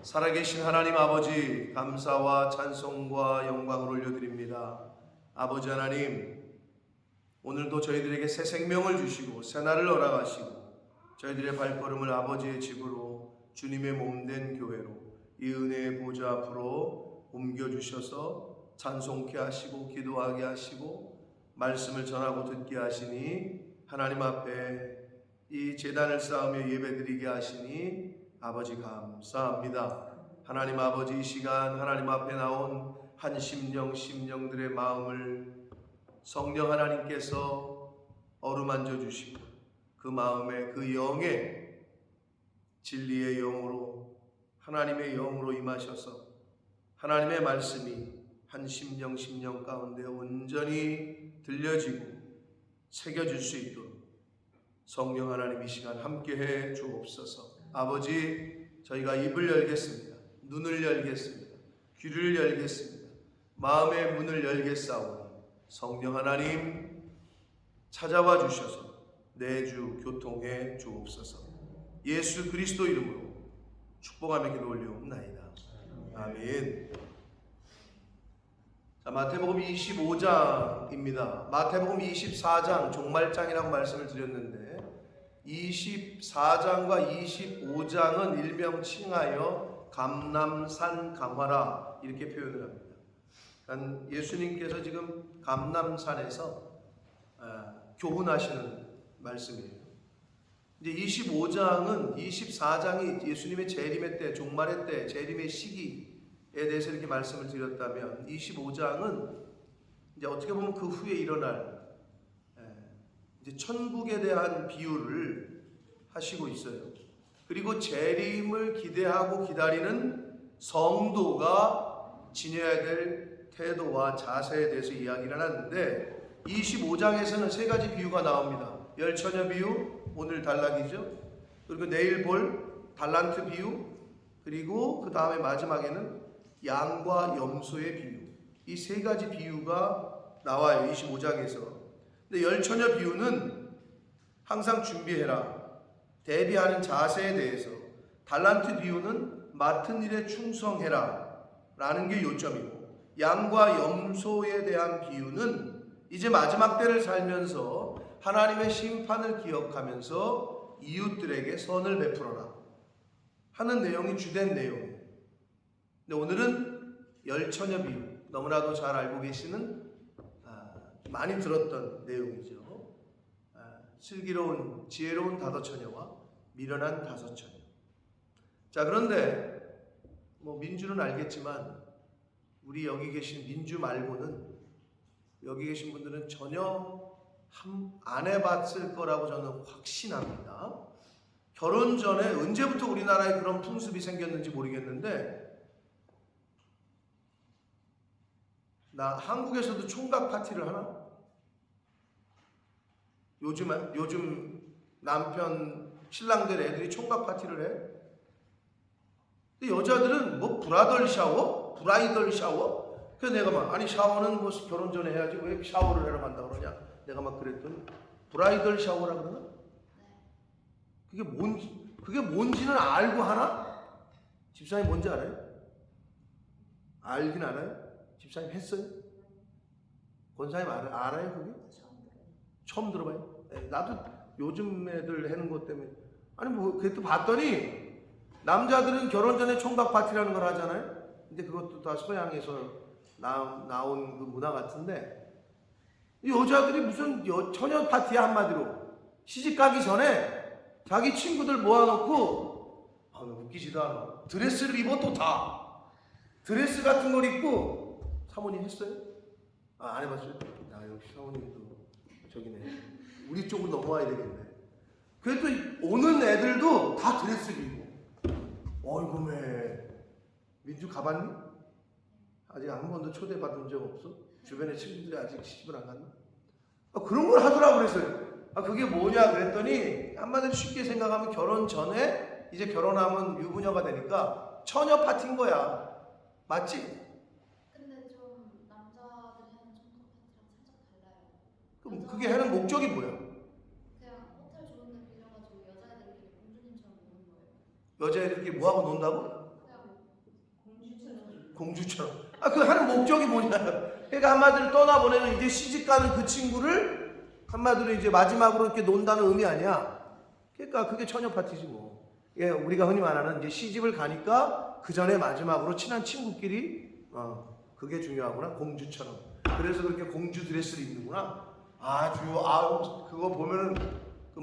살아계신 하나님 아버지, 감사와 찬송과 영광을 올려드립니다. 아버지 하나님, 오늘도 저희들에게 새 생명을 주시고 새 날을 허락하시고 저희들의 발걸음을 아버지의 집으로, 주님의 몸된 교회로, 이 은혜의 보좌 앞으로 옮겨주셔서 찬송케 하시고 기도하게 하시고 말씀을 전하고 듣게 하시니 하나님 앞에 이 제단을 쌓으며 예배드리게 하시니 아버지 감사합니다. 하나님 아버지, 이 시간 하나님 앞에 나온 한 심령들의 마음을 성령 하나님께서 어루만져 주시고 그 마음에, 그 영에 진리의 영으로, 하나님의 영으로 임하셔서 하나님의 말씀이 한 심령 가운데 온전히 들려지고 새겨질 수 있도록 성령 하나님 이 시간 함께해 주옵소서. 아버지, 저희가 입을 열겠습니다. 눈을 열겠습니다. 귀를 열겠습니다. 마음의 문을 열겠사오니 성령 하나님 찾아와 주셔서 내주 교통해 주옵소서. 예수 그리스도 이름으로 축복하며 기도 올리옵나이다. 아멘. 자, 마태복음 25장입니다. 마태복음 24장 종말장이라고 말씀을 드렸는데 24장과 25장은 일명 칭하여 감람산 강화라 이렇게 표현을 합니다. 그러니까 예수님께서 지금 감람산에서 교훈하시는 말씀이에요. 이제 25장은 24장이 예수님의 재림의 때, 종말의 때, 재림의 시기에 대해서 이렇게 말씀을 드렸다면 25장은 이제 어떻게 보면 그 후에 일어날 이제 천국에 대한 비유를 하시고 있어요. 그리고 재림을 기대하고 기다리는 성도가 지녀야 될 태도와 자세에 대해서 이야기를 하는데 25장에서는 세 가지 비유가 나옵니다. 열처녀 비유, 오늘 단락이죠. 그리고 내일 볼 달란트 비유, 그리고 그 다음에 마지막에는 양과 염소의 비유. 이 세 가지 비유가 나와요, 25장에서. 근데 열처녀 비유는 항상 준비해라, 대비하는 자세에 대해서, 달란트 비유는 맡은 일에 충성해라 라는 게 요점이고, 양과 염소에 대한 비유는 이제 마지막 때를 살면서 하나님의 심판을 기억하면서 이웃들에게 선을 베풀어라 하는 내용이 주된 내용이에요. 근데 오늘은 열처녀 비유, 너무나도 잘 알고 계시는, 많이 들었던 내용이죠. 슬기로운 지혜로운 다섯처녀와 미련한 다섯처녀. 자, 그런데 민주는 알겠지만 우리 여기 계신 민주 말고는, 여기 계신 분들은 전혀 안 해봤을 거라고 저는 확신합니다. 결혼 전에 언제부터 우리나라에 그런 풍습이 생겼는지 모르겠는데, 한국에서도 총각 파티를 하나? 요즘 남편 신랑들 애들이 총각 파티를 해. 근데 여자들은 브라이덜 샤워? 그래서 내가 막, 아니 샤워는 결혼 전에 해야지 왜 샤워를 하러 간다 그러냐? 내가 막 그랬더니 브라이덜 샤워라 그러나? 그게 뭔지는 알고 하나? 집사님 뭔지 알아요? 알긴 알아요? 집사님 했어요? 권사님 알아요 그게? 처음 들어봐요? 나도 요즘 애들 하는 것 때문에, 아니 그것도 봤더니 남자들은 결혼 전에 총각 파티라는 걸 하잖아요. 근데 그것도 다 서양에서 나온 그 문화 같은데, 여자들이 무슨 처녀 파티야 한마디로. 시집 가기 전에 자기 친구들 모아놓고, 웃기지도 않아, 드레스를 입어. 또 다 드레스 같은 걸 입고. 사모님 했어요? 안 해봤어요? 역시 사모님도 저기네. 우리 쪽으로 넘어와야 되겠네. 그래도 오는 애들도 다 드레스를 입고. 어이구매. 민주 가봤니? 아직 한 번도 초대받은 적 없어? 주변에 친구들이 아직 시집을 안 갔나? 그런 걸 하더라고. 그랬어요. 그게 뭐냐 그랬더니, 한마디로 쉽게 생각하면 결혼 전에, 이제 결혼하면 유부녀가 되니까 처녀 파티인 거야. 맞지? 근데 좀 남자들이 하는 총각 파티랑 살짝 달라요. 그럼 그게 하는 목적이 뭐야? 그냥 호텔 좋은 데 빌려가지고 여자애들끼리 공주님처럼 노는 거예요. 여자애들끼리 뭐하고 논다고? 그냥 공주처럼. 그 하는 목적이 뭐냐요? 그러니까 한마디로 떠나보내는 이제 시집가는 그 친구를 한마디로 이제 마지막으로 이렇게 논다는 의미 아니야. 그러니까 그게 처녀 파티지 뭐. 예, 우리가 흔히 말하는 이제 시집을 가니까 그 전에 마지막으로 친한 친구끼리 그게 중요하구나. 공주처럼. 그래서 그렇게 공주 드레스를 입는구나. 아주 그거 보면은 그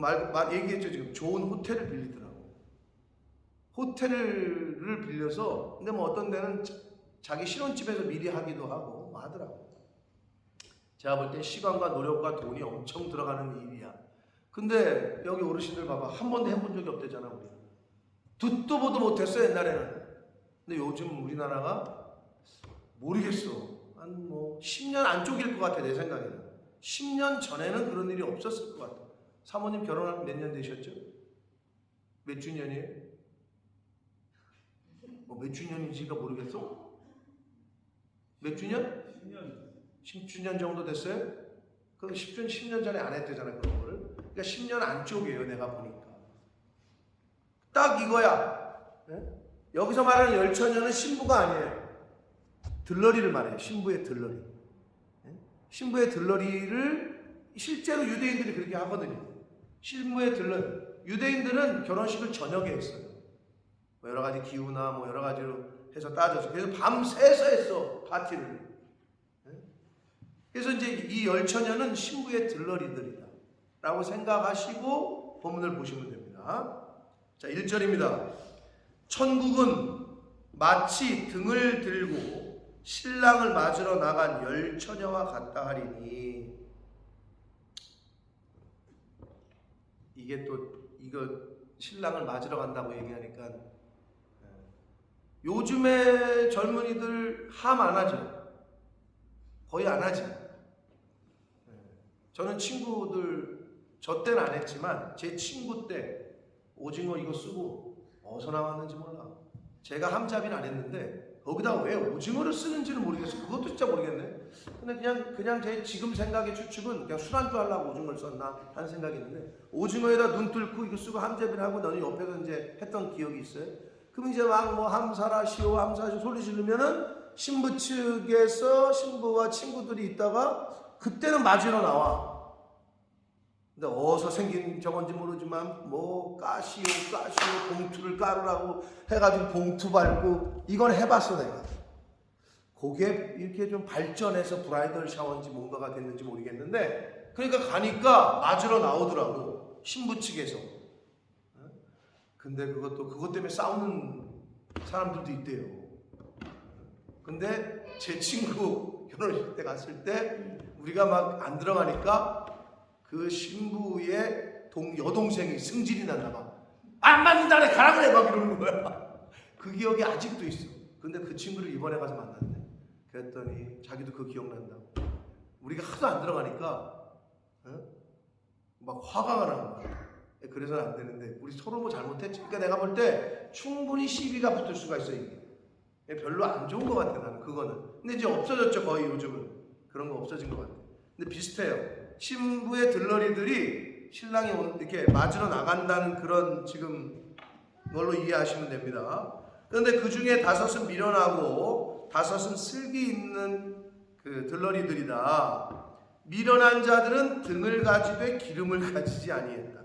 얘기했죠 지금. 좋은 호텔을 빌리더라고. 호텔을 빌려서 근데 뭐 어떤 데는 자기 신혼집에서 미리 하기도 하고 뭐 하더라고. 제가 볼 때 시간과 노력과 돈이 엄청 들어가는 일이야. 근데 여기 어르신들 봐봐. 한 번도 해본 적이 없대잖아 우리. 듣도 보도 못했어 옛날에는. 근데 요즘 우리나라가 모르겠어. 한 뭐 10년 안쪽일 것 같아 내 생각에는. 10년 전에는 그런 일이 없었을 것 같아. 사모님 결혼한 몇 년 되셨죠? 몇 주년이에요? 몇 주년인지가 모르겠어? 몇 주년? 10주년 정도 됐어요? 그럼 10년 전에 안 했대잖아 그런 거를. 그러니까 10년 안쪽이에요 내가 보니까. 딱 이거야. 네? 여기서 말하는 열처녀는 신부가 아니에요. 들러리를 말해요. 신부의 들러리. 네? 신부의 들러리를 실제로 유대인들이 그렇게 하거든요. 신부의 들러리. 유대인들은 결혼식을 저녁에 했어요. 뭐 여러 가지 기후나 뭐 여러 가지로 해서 따져서. 그래서 밤새서 했어 파티를. 네? 그래서 이제 이 열처녀는 신부의 들러리들이다 라고 생각하시고 본문을 보시면 됩니다. 자 1절입니다. 천국은 마치 등을 들고 신랑을 맞으러 나간 열처녀와 같다 하리니. 이게 또 이거 신랑을 맞으러 간다고 얘기하니까 요즘에 젊은이들 함 안 하죠. 거의 안 하지. 저는 친구들 저 때는 안 했지만 제 친구 때 오징어 이거 쓰고 어디서 나왔는지 몰라. 제가 함잡이는 안 했는데 거기다 왜 오징어를 쓰는지는 모르겠어. 그것도 진짜 모르겠네. 근데 그냥 제 지금 생각의 추측은 그냥 술안주 하려고 오징어를 썼나 하는 생각이 있는데 오징어에다 눈 뚫고 이거 쓰고 함잡이를 하고 너는 옆에서 이제 했던 기억이 있어요. 그럼 이제 막 뭐 함사라시오 함사시오 소리 지르면은 신부 측에서 신부와 친구들이 있다가 그때는 맞으러 나와. 근데 어디서 생긴 저건지 모르지만 뭐 까시오 봉투를 깔으라고 해가지고 봉투 밟고 이건 해봤어 내가. 그게 이렇게 좀 발전해서 브라이덜 샤워인지 뭔가가 됐는지 모르겠는데 그러니까 가니까 맞으러 나오더라고 신부 측에서. 근데 그것 때문에 싸우는 사람들도 있대요. 근데 제 친구 결혼식 때 갔을 때 우리가 막 안 들어가니까 그 신부의 여동생이 승질이 났나 봐. 안 맞는다 그래 가라 그래 막 이러는 거야. 그 기억이 아직도 있어. 근데 그 친구를 이번에 가서 만났네. 그랬더니 자기도 그 기억난다고. 우리가 하도 안 들어가니까 막 화가 나는 거야. 그래서는 안 되는데 우리 서로 뭐 잘못했지. 그러니까 내가 볼 때 충분히 시비가 붙을 수가 있어 이게. 별로 안 좋은 것 같아 나는 그거는. 근데 이제 없어졌죠 거의 요즘은. 그런 거 없어진 것 같아. 근데 비슷해요. 신부의 들러리들이 신랑이 이렇게 맞으러 나간다는 그런 지금 걸로 이해하시면 됩니다. 그런데 그 중에 5은 미련하고 5은 슬기 있는 그 들러리들이다. 미련한 자들은 등을 가지되 기름을 가지지 아니했다.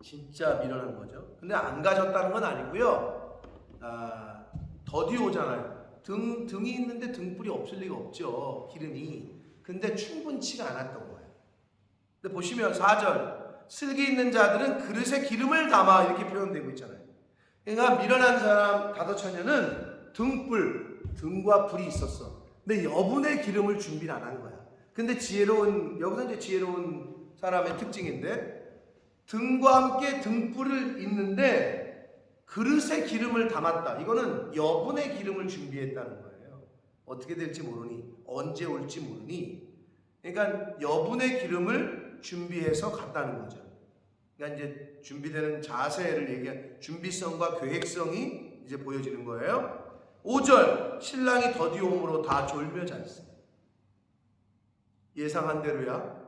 진짜 미련한 거죠. 근데 안 가졌다는 건 아니고요. 더디 오잖아요. 등이 있는데 등불이 없을 리가 없죠. 기름이. 근데 충분치가 않았던 거예요. 근데 보시면 4절 슬기 있는 자들은 그릇에 기름을 담아 이렇게 표현되고 있잖아요. 그러니까 미련한 사람 5처녀는 등과 불이 있었어. 근데 여분의 기름을 준비를 안 한 거야. 근데 여기서 이제 지혜로운 사람의 특징인데 등과 함께 등불을 있는데 그릇에 기름을 담았다. 이거는 여분의 기름을 준비했다는 거예요. 어떻게 될지 모르니 언제 올지 모르니 그러니까 여분의 기름을 준비해서 갔다는 거죠. 그러니까 이제 준비되는 자세를 얘기한 준비성과 계획성이 이제 보여지는 거예요. 5절 신랑이 더디 오므로 다 졸며 잤어요. 예상한 대로야.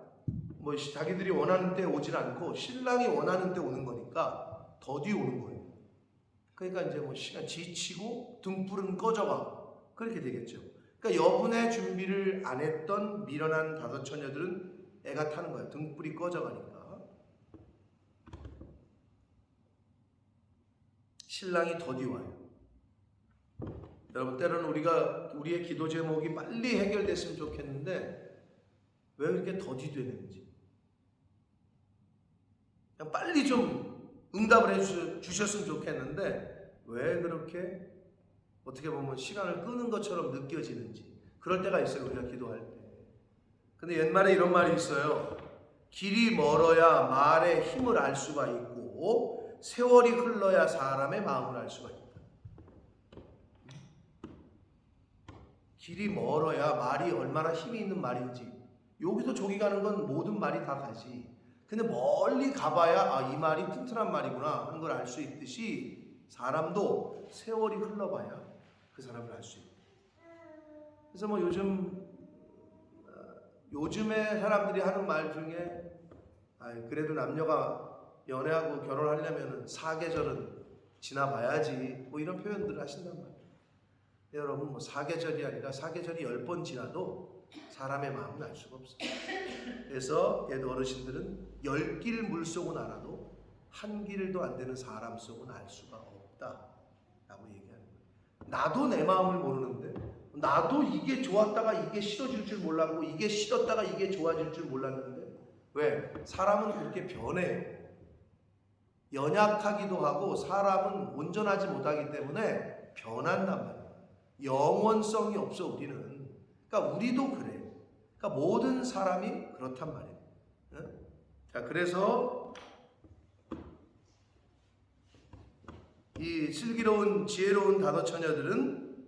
뭐 자기들이 원하는 때 오질 않고 신랑이 원하는 때 오는 거니까 더디 오는 거예요. 그러니까 이제 뭐 시간 지치고 등불은 꺼져가 그렇게 되겠죠. 그러니까 여분의 준비를 안 했던 미련한 다섯 처녀들은 애가 타는 거예요. 등불이 꺼져가니까. 신랑이 더디 와요. 여러분 때로는 우리의 기도 제목이 빨리 해결됐으면 좋겠는데 왜 그렇게 더디되는지 그냥 빨리 좀 응답을 해주셨으면 좋겠는데 왜 그렇게 어떻게 보면 시간을 끄는 것처럼 느껴지는지 그럴 때가 있어요. 우리가 기도할 때. 근데 옛말에 이런 말이 있어요. 길이 멀어야 말의 힘을 알 수가 있고 세월이 흘러야 사람의 마음을 알 수가 있다. 길이 멀어야 말이 얼마나 힘이 있는 말인지 여기서 저기 가는 건 모든 말이 다 가지. 근데 멀리 가봐야 이 말이 튼튼한 말이구나 하는 걸 알 수 있듯이 사람도 세월이 흘러봐야 그 사람을 알 수 있다. 그래서 뭐 요즘에 사람들이 하는 말 중에 그래도 남녀가 연애하고 결혼하려면 사계절은 지나봐야지 뭐 이런 표현들을 하신단 말이에요. 여러분 뭐 사계절이 아니라 사계절이 10번 지나도 사람의 마음은 알 수가 없어요. 그래서 옛 어르신들은 10길 물속은 알아도 한 길도 안 되는 사람 속은 알 수가 없다라고 얘기하는 거예요. 나도 내 마음을 모르는데 나도 이게 좋았다가 이게 싫어질 줄 몰랐고 이게 싫었다가 이게 좋아질 줄 몰랐는데 왜? 사람은 그렇게 변해요. 연약하기도 하고 사람은 온전하지 못하기 때문에 변한단 말이에요. 영원성이 없어 우리는. 그러니까 우리도 그래. 그러니까 모든 사람이 그렇단 말이에요. 자, 그래서 이 슬기로운 지혜로운 다섯 처녀들은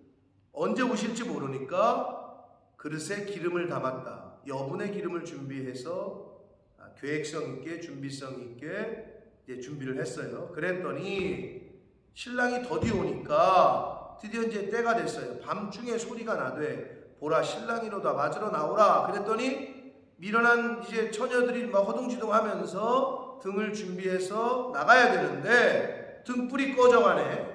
언제 오실지 모르니까 그릇에 기름을 담았다. 여분의 기름을 준비해서 계획성 있게 준비성 있게 이제 준비를 했어요. 그랬더니 신랑이 더디 오니까 드디어 이제 때가 됐어요. 밤중에 소리가 나되 보라 신랑이로다 맞으러 나오라. 그랬더니 미련한 이제 처녀들이 막 허둥지둥하면서 등을 준비해서 나가야 되는데 등불이 꺼져가네.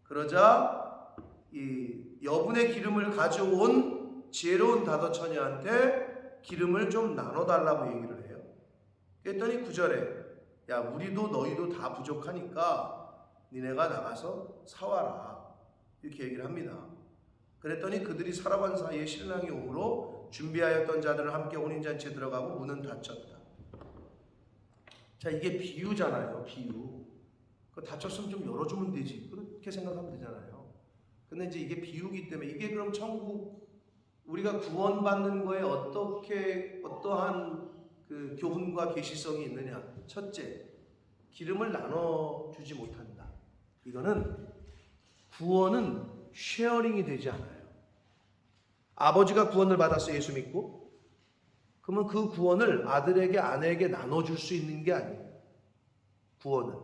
그러자 이 여분의 기름을 가져온 지혜로운 다섯 처녀한테 기름을 좀 나눠달라고 얘기를 해요. 그랬더니 9절에 야 우리도 너희도 다 부족하니까 니네가 나가서 사와라 이렇게 얘기를 합니다. 그랬더니 그들이 살아간 사이에 신랑이 오므로 준비하였던 자들을 함께 혼인잔치에 들어가고 문은 닫혔다. 자 이게 비유잖아요. 비유. 그 닫혔으면 좀 열어주면 되지 그렇게 생각하면 되잖아요. 근데 이제 이게 비유기 때문에 이게 그럼 천국 우리가 구원받는 거에 어떠한 그 교훈과 계시성이 있느냐? 첫째, 기름을 나눠주지 못한다. 이거는 구원은 쉐어링이 되지 않아요. 아버지가 구원을 받았어 예수 믿고 그러면 그 구원을 아들에게 아내에게 나눠줄 수 있는 게 아니에요. 구원은.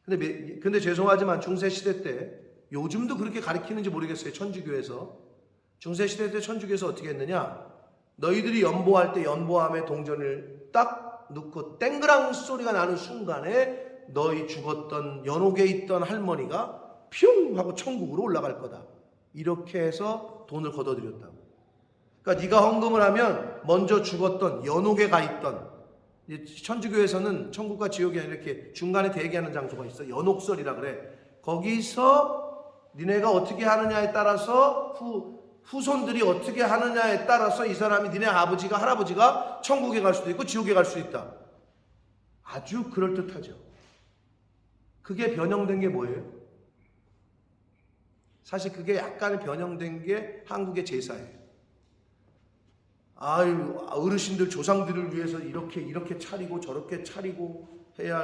근데 죄송하지만 중세시대 때 요즘도 그렇게 가르치는지 모르겠어요. 천주교에서. 중세시대 때 천주교에서 어떻게 했느냐? 너희들이 연보할 때 연보함의 동전을 딱 넣고 땡그랑 소리가 나는 순간에 너희 죽었던 연옥에 있던 할머니가 퓨 하고 천국으로 올라갈 거다. 이렇게 해서 돈을 걷어들였다고. 그러니까 네가 헌금을 하면 먼저 죽었던 연옥에 가 있던 천주교에서는 천국과 지옥이 아니라 이렇게 중간에 대기하는 장소가 있어. 연옥설이라 그래. 거기서 니네가 어떻게 하느냐에 따라서 후손들이 어떻게 하느냐에 따라서 이 사람이 니네 아버지가 할아버지가 천국에 갈 수도 있고 지옥에 갈 수도 있다. 아주 그럴듯하죠. 그게 변형된 게 뭐예요? 사실 그게 약간 변형된 게 한국의 제사예요. 어르신들 조상들을 위해서 이렇게 차리고 저렇게 차리고 해야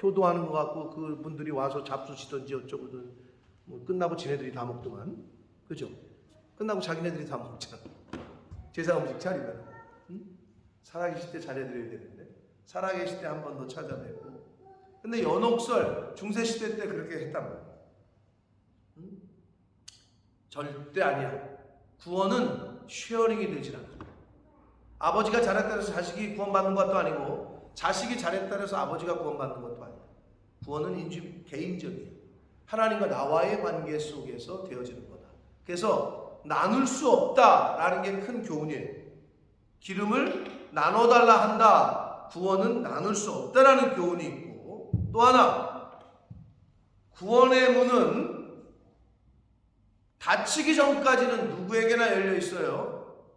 효도하는 것 같고 그분들이 와서 잡수시던지 어쩌고든 뭐 끝나고 지네들이 다 먹더만. 그죠? 끝나고 자기네들이 다 먹잖아. 제사 음식 차리면. 살아계실 때 잘해드려야 되는데 살아계실 때 한 번 더 찾아내고. 근데 연옥설 중세시대 때 그렇게 했단 말이야. 절대 아니야. 구원은 쉐어링이 되질 않아. 아버지가 잘했다 해서 자식이 구원받는 것도 아니고 자식이 잘했다 해서 아버지가 구원받는 것도 아니야. 구원은 개인적이에요. 하나님과 나와의 관계 속에서 되어지는 거다. 그래서 나눌 수 없다라는 게 큰 교훈이에요. 기름을 나눠달라 한다. 구원은 나눌 수 없다라는 교훈이 있고, 또 하나, 구원의 문은 닫히기 전까지는 누구에게나 열려 있어요.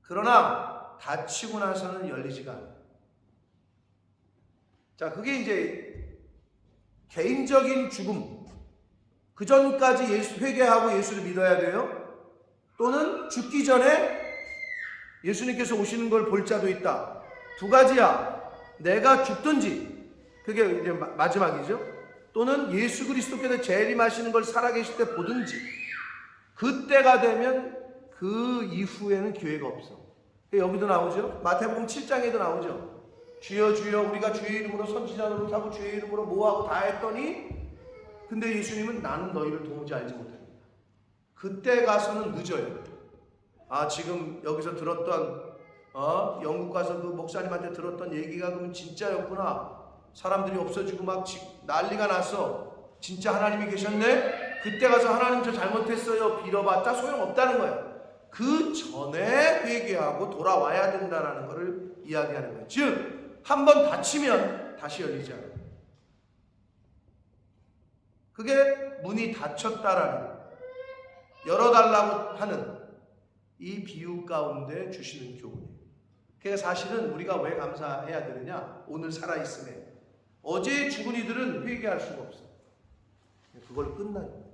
그러나 닫히고 나서는 열리지가 않아요. 자, 그게 이제 개인적인 죽음, 그 전까지 회개하고 예수를 믿어야 돼요. 또는 죽기 전에 예수님께서 오시는 걸 볼 자도 있다. 두 가지야. 내가 죽든지, 그게 이제 마지막이죠. 또는 예수 그리스도께서 재림하시는 걸 살아계실 때 보든지, 그때가 되면 그 이후에는 기회가 없어. 여기도 나오죠. 마태복음 7장에도 나오죠. 주여 주여 우리가 주의 이름으로 선지자 노릇하고 주의 이름으로 뭐하고 다 했더니, 근데 예수님은 나는 너희를 도무지 알지 못합니다. 그때 가서는 늦어요. 아, 지금 여기서 들었던 영국 가서 그 목사님한테 들었던 얘기가 그러면 진짜였구나. 사람들이 없어지고 막 난리가 났어. 진짜 하나님이 계셨네? 그때 가서 하나님 저 잘못했어요 빌어봤자 소용없다는 거예요. 그 전에 회개하고 돌아와야 된다는 것을 이야기하는 거예요. 즉, 한번 닫히면 다시 열리지 않아요. 그게 문이 닫혔다라는, 열어달라고 하는 이 비유 가운데 주시는 교훈이에요. 그러니까 사실은 우리가 왜 감사해야 되느냐? 오늘 살아있음에. 어제 죽은 이들은 회개할 수가 없어. 그걸 끝나요.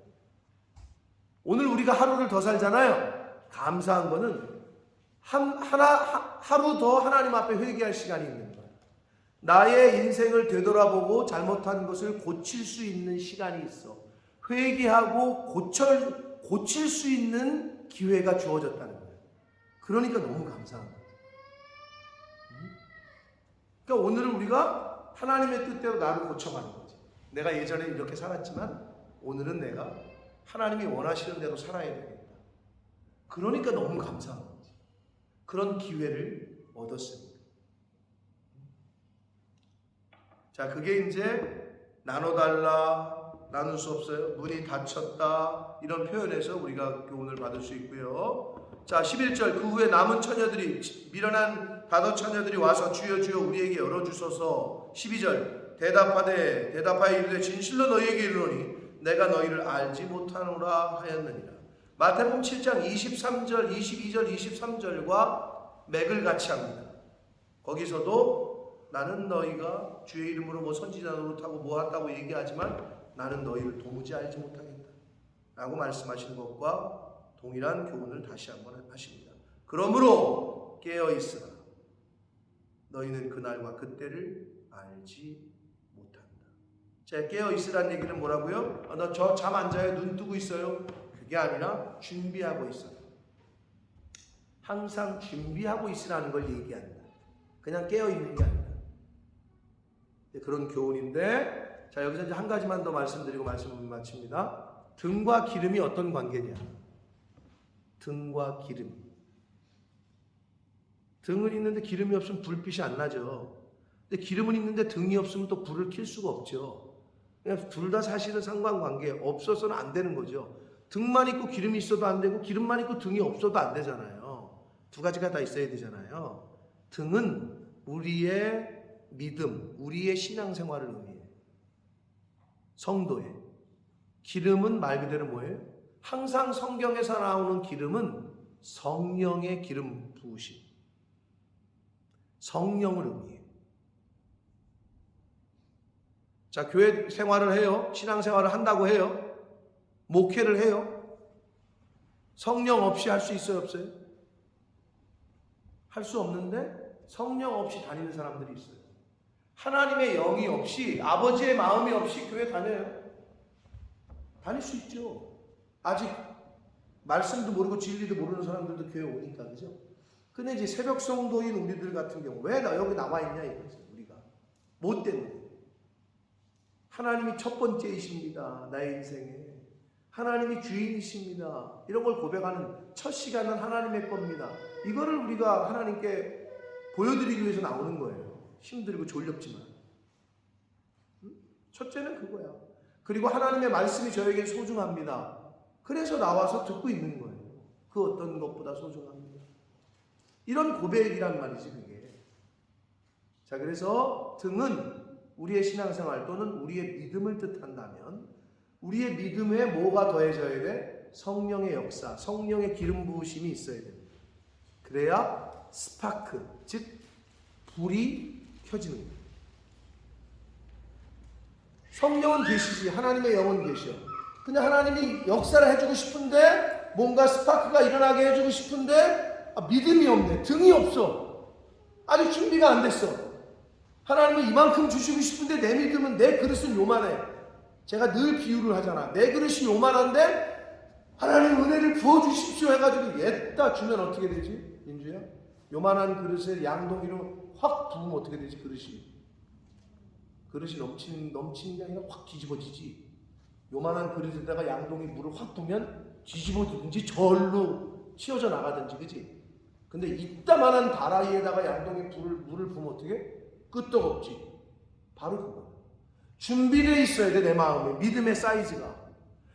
오늘 우리가 하루를 더 살잖아요. 감사한 거는 하루 더 하나님 앞에 회개할 시간이 있는 거예요. 나의 인생을 되돌아보고 잘못한 것을 고칠 수 있는 시간이 있어. 회개하고 고칠 수 있는 기회가 주어졌다는 거예요. 그러니까 너무 감사한 거예요. 그러니까 오늘은 우리가 하나님의 뜻대로 나를 고쳐가는 거지. 내가 예전에 이렇게 살았지만 오늘은 내가 하나님이 원하시는 대로 살아야 되겠다. 그러니까 너무 감사한 거지. 그런 기회를 얻었습니다. 자, 그게 이제 나눠달라, 나눌 수 없어요. 문이 닫혔다, 이런 표현에서 우리가 교훈을 받을 수 있고요. 자, 11절, 그 후에 남은 처녀들이, 미련한 다섯 처녀들이 와서 주여 주여 우리에게 열어주소서. 12절, 대답하여 이르되 진실로 너희에게 이르노니 내가 너희를 알지 못하노라 하였느니라. 마태복음 7장 23절, 22절, 23절과 맥을 같이 합니다. 거기서도 나는 너희가 주의 이름으로 뭐 선지자 노릇하고 뭐 한다고 얘기하지만 나는 너희를 도무지 알지 못하겠다 라고 말씀하시는 것과 동일한 교훈을 다시 한번 하십니다. 그러므로 깨어있으라. 너희는 그날과 그때를 알지 못한다. 자, 깨어있으라는 얘기는 뭐라고요? 너 저 잠 안 자요? 눈 뜨고 있어요? 그게 아니라 준비하고 있어요. 항상 준비하고 있으라는 걸 얘기한다. 그냥 깨어있는 게 아니라. 그런 교훈인데, 자, 여기서 이제 한 가지만 더 말씀드리고 말씀을 마칩니다. 등과 기름이 어떤 관계냐? 등과 기름. 등은 있는데 기름이 없으면 불빛이 안 나죠. 근데 기름은 있는데 등이 없으면 또 불을 켤 수가 없죠. 그냥 둘 다 사실은 상관관계, 없어서는 안 되는 거죠. 등만 있고 기름이 있어도 안 되고 기름만 있고 등이 없어도 안 되잖아요. 두 가지가 다 있어야 되잖아요. 등은 우리의 믿음, 우리의 신앙생활을 의미해요. 성도의. 기름은 말 그대로 뭐예요? 항상 성경에서 나오는 기름은 성령의 기름 부으심. 성령을 의미해요. 자, 교회 생활을 해요. 신앙생활을 한다고 해요. 목회를 해요. 성령 없이 할 수 있어요, 없어요? 할 수 없는데 성령 없이 다니는 사람들이 있어요. 하나님의 영이 없이, 아버지의 마음이 없이 교회 다녀요. 다닐 수 있죠. 아직 말씀도 모르고 진리도 모르는 사람들도 교회 오니까, 그죠? 근데 이제 새벽 성도인 우리들 같은 경우 왜 나 여기 나와 있냐 이거죠. 우리가 뭐 때문에? 하나님이 첫 번째이십니다. 나의 인생에 하나님이 주인이십니다. 이런 걸 고백하는 첫 시간은 하나님의 겁니다. 이거를 우리가 하나님께 보여드리기 위해서 나오는 거예요. 힘들고 졸렵지만. 첫째는 그거야. 그리고 하나님의 말씀이 저에게 소중합니다. 그래서 나와서 듣고 있는 거예요. 그 어떤 것보다 소중합니다. 이런 고백이란 말이지 그게. 자, 그래서 등은 우리의 신앙생활 또는 우리의 믿음을 뜻한다면 우리의 믿음에 뭐가 더해져야 돼? 성령의 역사, 성령의 기름 부으심이 있어야 됩니다. 그래야 스파크, 즉 불이 켜지는 거예요. 성령은 계시지 하나님의 영은 계셔. 그냥 하나님이 역사를 해주고 싶은데 뭔가 스파크가 일어나게 해주고 싶은데 믿음이 없네. 등이 없어. 아직 준비가 안 됐어. 하나님은 이만큼 주시고 싶은데 내 믿음은 내 그릇은 요만해. 제가 늘 비유를 하잖아. 내 그릇이 요만한데 하나님 은혜를 부어주십시오 해가지고 얘다 주면 어떻게 되지? 민주야? 요만한 그릇에 양동이로 확 부으면 어떻게 되지? 그릇이 넘치는 게 아니라 확 뒤집어지지. 요만한 그릇에다가 양동이 물을 확 부으면 뒤집어지든지 절로 튀어져 나가든지, 그지? 근데 이따만한 다라이에다가 양동이 물을 부으면 어떻게? 끄떡없지. 바로 그거. 준비되어 있어야 돼, 내 마음에. 믿음의 사이즈가.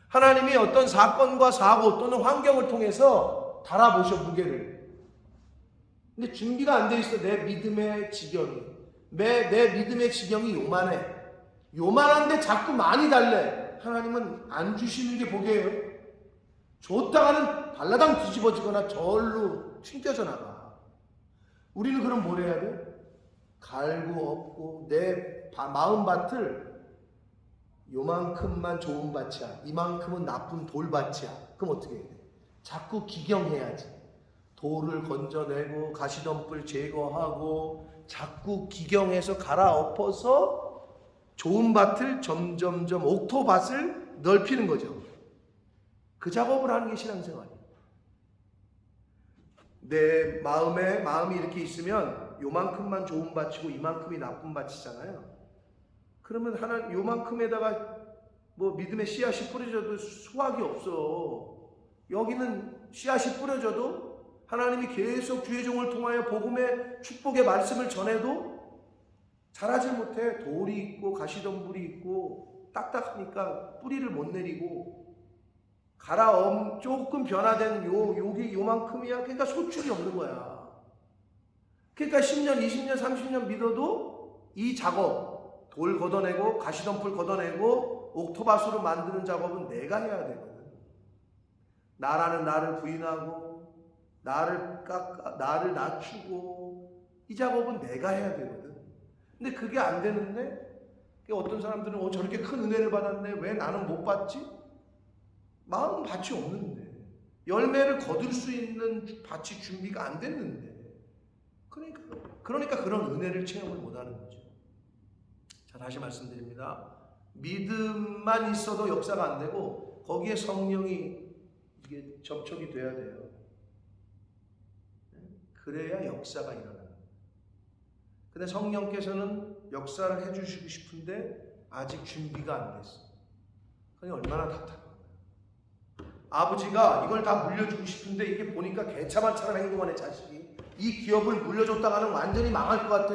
하나님이 어떤 사건과 사고 또는 환경을 통해서 달아보셔, 무게를. 근데 준비가 안 돼 있어, 내 믿음의 지경이. 내 믿음의 지경이 요만해. 요만한데 자꾸 많이 달래. 하나님은 안 주시는 게 복이에요. 줬다가는 발라당 뒤집어지거나 절로 튕겨져 나가. 우리는 그럼 뭘 해야 돼? 갈고 엎고 내 마음밭을 요만큼만 좋은 밭이야, 이만큼은 나쁜 돌밭이야. 그럼 어떻게 해야 돼? 자꾸 기경해야지. 돌을 건져내고 가시덤불 제거하고 자꾸 기경해서 갈아엎어서 좋은 밭을 점점점 옥토밭을 넓히는 거죠. 그 작업을 하는 게 신앙생활이에요. 내 마음이 이렇게 있으면 요만큼만 좋은 밭이고 이만큼이 나쁜 밭이잖아요. 그러면 요만큼에다가 뭐 믿음의 씨앗이 뿌려져도 수확이 없어. 여기는 씨앗이 뿌려져도 하나님이 계속 주의 종을 통하여 복음의 축복의 말씀을 전해도 자라질 못해. 돌이 있고 가시덤불이 있고 딱딱하니까 뿌리를 못 내리고 조금 변화된 요게 요만큼이야. 그러니까 소출이 없는 거야. 그러니까 10년, 20년, 30년 믿어도 이 작업, 돌 걷어내고 가시덤불 걷어내고 옥토밭으로 만드는 작업은 내가 해야 되거든. 나라는 나를 부인하고 나를 낮추고 이 작업은 내가 해야 되거든. 근데 그게 안 되는데 어떤 사람들은 저렇게 큰 은혜를 받았는데 왜 나는 못 받지? 마음은 밭이 없는데, 열매를 거둘 수 있는 밭이 준비가 안 됐는데, 그러니까 그런 은혜를 체험을 못하는 거죠. 자, 다시 말씀드립니다. 믿음만 있어도 역사가 안 되고 거기에 성령이 이게 접촉이 돼야 돼요. 그래야 역사가 일어나요. 근데 성령께서는 역사를 해주시고 싶은데 아직 준비가 안 됐어. 그게 얼마나 답답한 거야. 아버지가 이걸 다 물려주고 싶은데 이게 보니까 개차반처럼 행동하는 자식이 이 기업을 물려줬다가는 완전히 망할 것 같아.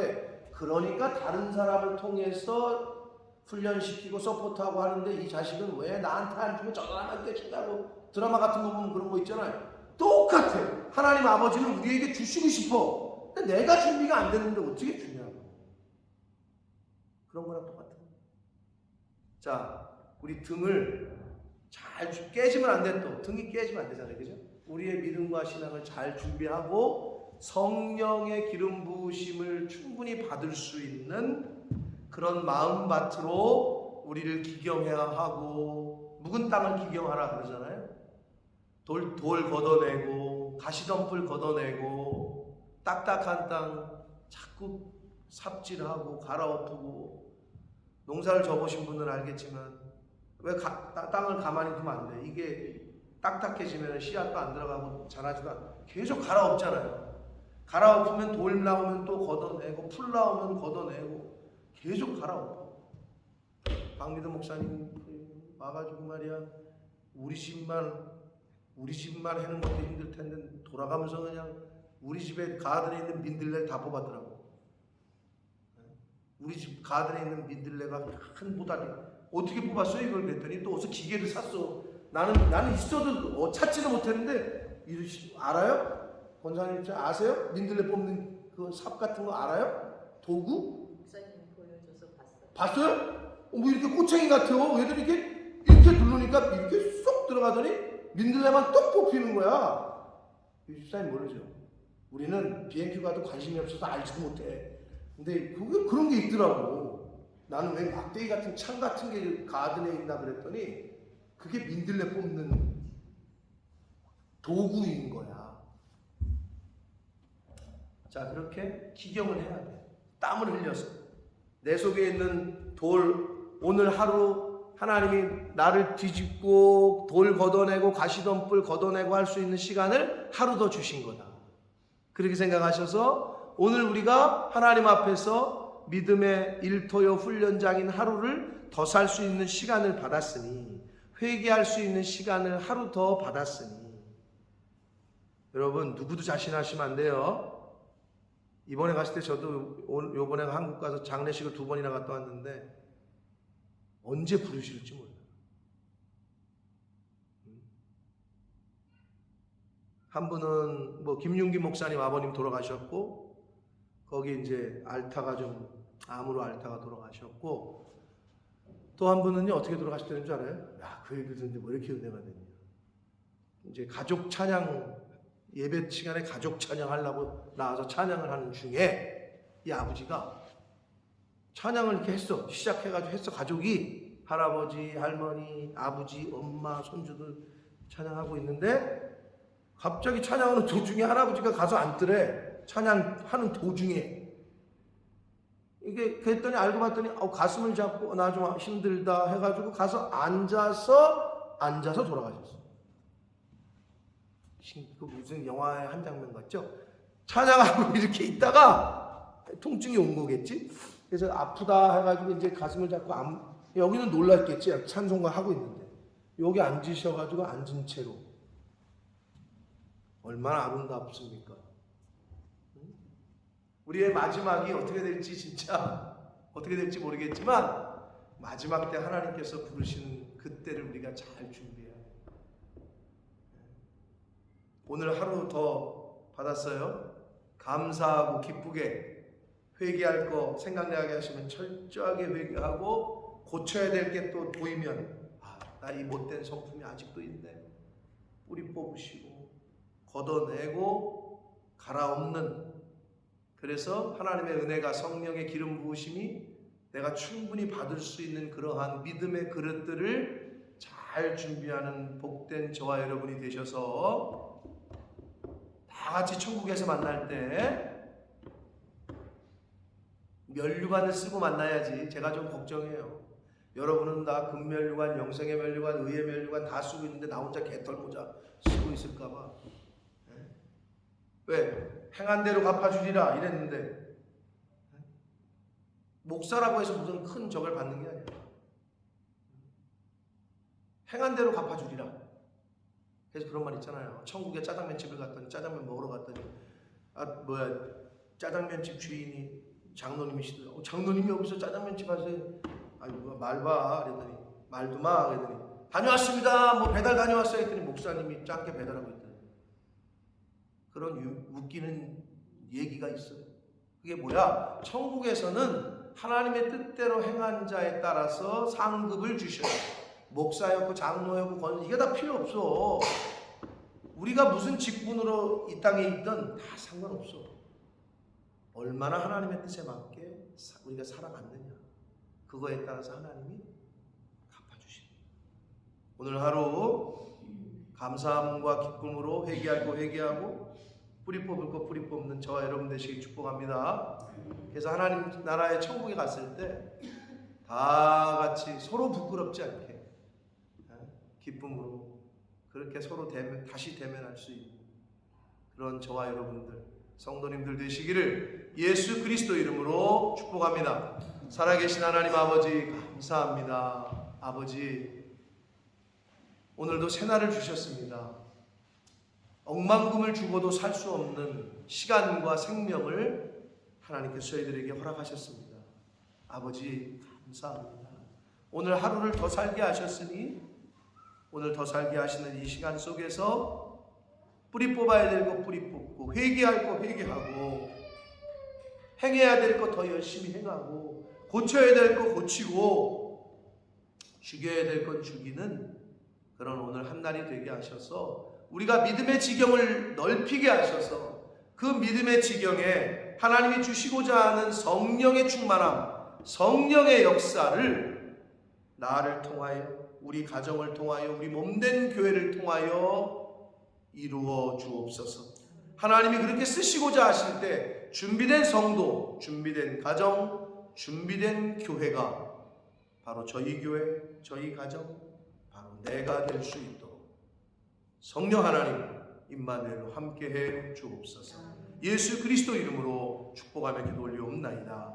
그러니까 다른 사람을 통해서 훈련시키고 서포트하고 하는데 이 자식은 왜 나한테 안 주고 저 사람한테 준다고. 드라마 같은 거 보면 그런 거 있잖아요. 똑같아. 하나님 아버지는 우리에게 주시고 싶어. 근데 내가 준비가 안 됐는데 어떻게 주냐고. 그런 거랑 똑같아. 자, 우리 등을 잘 깨지면 안 돼. 또 등이 깨지면 안 되잖아요, 그죠? 우리의 믿음과 신앙을 잘 준비하고 성령의 기름 부으심을 충분히 받을 수 있는 그런 마음밭으로 우리를 기경해야 하고, 묵은 땅을 기경하라 그러잖아요. 돌 걷어내고 가시덤불 걷어내고 딱딱한 땅 자꾸 삽질하고 갈아엎고. 농사를 져보신 분은 알겠지만 왜 땅을 가만히 두면 안 돼? 이게 딱딱해지면 씨앗도 안 들어가고 자라지도 않고 계속 갈아엎잖아요. 갈아엎으면 돌 나오면 또 걷어내고 풀 나오면 걷어내고 계속 갈아엎어. 박미도 목사님 와가지고 말이야, 우리 집만 해는 것도 힘들 텐데 돌아가면서 그냥 우리 집에 가든에 있는 민들레를 다 뽑았더라고. 우리 집 가든에 있는 민들레가 큰 보다리 어떻게 뽑았어요 이걸? 그랬더니 또 어디서 기계를 샀어. 나는 있어도 찾지도 못했는데 알아요? 권사님 아세요? 민들레 뽑는 그 삽 같은 거 알아요? 도구? 목사님 보여줘서 봤어요. 봤어요? 뭐 이렇게 꼬챙이 같아요. 얘들이 이렇게 누르니까 이렇게 쏙 들어가더니 민들레만 뚝 뽑히는 거야. 집사님 모르죠? 우리는 비행기 가도 관심이 없어서 알지도 못해. 근데 그런 게 있더라고. 나는 왜 막대기 같은 창 같은 게 가든에 있나 그랬더니 그게 민들레 뽑는 도구인 거야. 자, 그렇게 기경을 해야 돼. 땀을 흘려서 내 속에 있는 돌, 오늘 하루 하나님이 나를 뒤집고 돌 걷어내고 가시덤불 걷어내고 할 수 있는 시간을 하루 더 주신 거다. 그렇게 생각하셔서 오늘 우리가 하나님 앞에서 믿음의 일터요 훈련장인 하루를 더 살 수 있는 시간을 받았으니, 회개할 수 있는 시간을 하루 더 받았으니, 여러분 누구도 자신하시면 안 돼요. 이번에 갔을 때 저도 요번에 한국 가서 장례식을 2번이나 갔다 왔는데 언제 부르실지 몰라요. 한 분은 뭐 김윤기 목사님 아버님 돌아가셨고, 거기 이제 알타가 좀 암으로 알타가 돌아가셨고, 또 한 분은요 어떻게 돌아가셨다는 줄 알아요? 야, 그 얘기 듣는데 뭐 이렇게 은혜가 되냐. 이제 가족 찬양 예배 시간에 가족 찬양하려고 나와서 찬양을 하는 중에 이 아버지가 찬양을 이렇게 했어. 시작해가지고 했어. 가족이 할아버지, 할머니, 아버지, 엄마, 손주들 찬양하고 있는데 갑자기 찬양하는 도중에 할아버지가 가서 앉더래. 찬양하는 도중에. 이게 그랬더니 알고 봤더니 가슴을 잡고 나 좀 힘들다 해가지고 가서 앉아서 돌아가셨어. 그 무슨 영화의 한 장면 같죠? 찬양하고 이렇게 있다가 통증이 온 거겠지? 그래서 아프다 해가지고 이제 가슴을 잡고 여기는 놀랐겠지. 찬송가 하고 있는데 여기 앉으셔가지고 앉은 채로. 얼마나 아름답습니까? 우리의 마지막이 어떻게 될지 진짜 어떻게 될지 모르겠지만 마지막 때 하나님께서 부르시는 그때를 우리가 잘 준비해야 해요. 오늘 하루 더 받았어요. 감사하고 기쁘게 회개할 거 생각나게 하시면 철저하게 회개하고 고쳐야 될 게 또 보이면 나 이 못된 성품이 아직도 있네. 뿌리 뽑으시고 걷어내고 갈아엎는, 그래서 하나님의 은혜가 성령의 기름 부으심이 내가 충분히 받을 수 있는 그러한 믿음의 그릇들을 잘 준비하는 복된 저와 여러분이 되셔서 다 같이 천국에서 만날 때 면류관을 쓰고 만나야지. 제가 좀 걱정해요. 여러분은 다 금면류관, 영생의 면류관, 의의 면류관 다 쓰고 있는데 나 혼자 개털모자 쓰고 있을까봐. 왜? 행한 대로 갚아주리라 이랬는데 목사라고 해서 무슨 큰 적을 받는 게 아니야. 행한 대로 갚아주리라. 그래서 그런 말 있잖아요. 천국에 짜장면집을 갔더니 짜장면 먹으러 갔더니 짜장면집 주인이 장로님이시더라고. 장로님이 여기서 짜장면집 하세요? 누가 말 봐. 그랬더니 말도 마. 그랬더니 다녀왔습니다. 뭐 배달 다녀왔어요. 했더니 목사님이 작게 배달하고 있더니 그런 웃기는 얘기가 있어요. 그게 뭐야? 천국에서는 하나님의 뜻대로 행한 자에 따라서 상급을 주셔요. 목사였고 장로였고 이게 다 필요 없어. 우리가 무슨 직분으로 이 땅에 있든 다 상관없어. 얼마나 하나님의 뜻에 맞게 우리가 살아갔느냐, 그거에 따라서 하나님이 갚아주십니다. 오늘 하루 감사함과 기쁨으로 회개하고 뿌리 뽑을 거 뿌리 뽑는 저와 여러분 되시길 축복합니다. 그래서 하나님 나라의 천국에 갔을 때 다 같이 서로 부끄럽지 않게 기쁨으로 그렇게 서로 다시 대면할 수 있는 그런 저와 여러분들 성도님들 되시기를 예수 그리스도 이름으로 축복합니다. 살아계신 하나님 아버지 감사합니다. 아버지 오늘도 새날을 주셨습니다. 억만금을 주고도 살 수 없는 시간과 생명을 하나님께서 저희들에게 허락하셨습니다. 아버지 감사합니다. 오늘 하루를 더 살게 하셨으니 오늘 더 살게 하시는 이 시간 속에서 뿌리 뽑아야 될 거 뿌리 뽑고 회개할 거 회개하고 행해야 될 거 더 열심히 행하고 고쳐야 될 거 고치고 죽여야 될 건 죽이는 그런 오늘 한 날이 되게 하셔서 우리가 믿음의 지경을 넓히게 하셔서 그 믿음의 지경에 하나님이 주시고자 하는 성령의 충만함, 성령의 역사를 나를 통하여 우리 가정을 통하여 우리 몸된 교회를 통하여 이루어 주옵소서. 하나님이 그렇게 쓰시고자 하실 때 준비된 성도, 준비된 가정, 준비된 교회가 바로 저희 교회, 저희 가정, 바로 내가 될 수 있도록 성령 하나님 임마누엘로 함께해 주옵소서. 예수 그리스도 이름으로 축복하며 기도 올리옵나이다.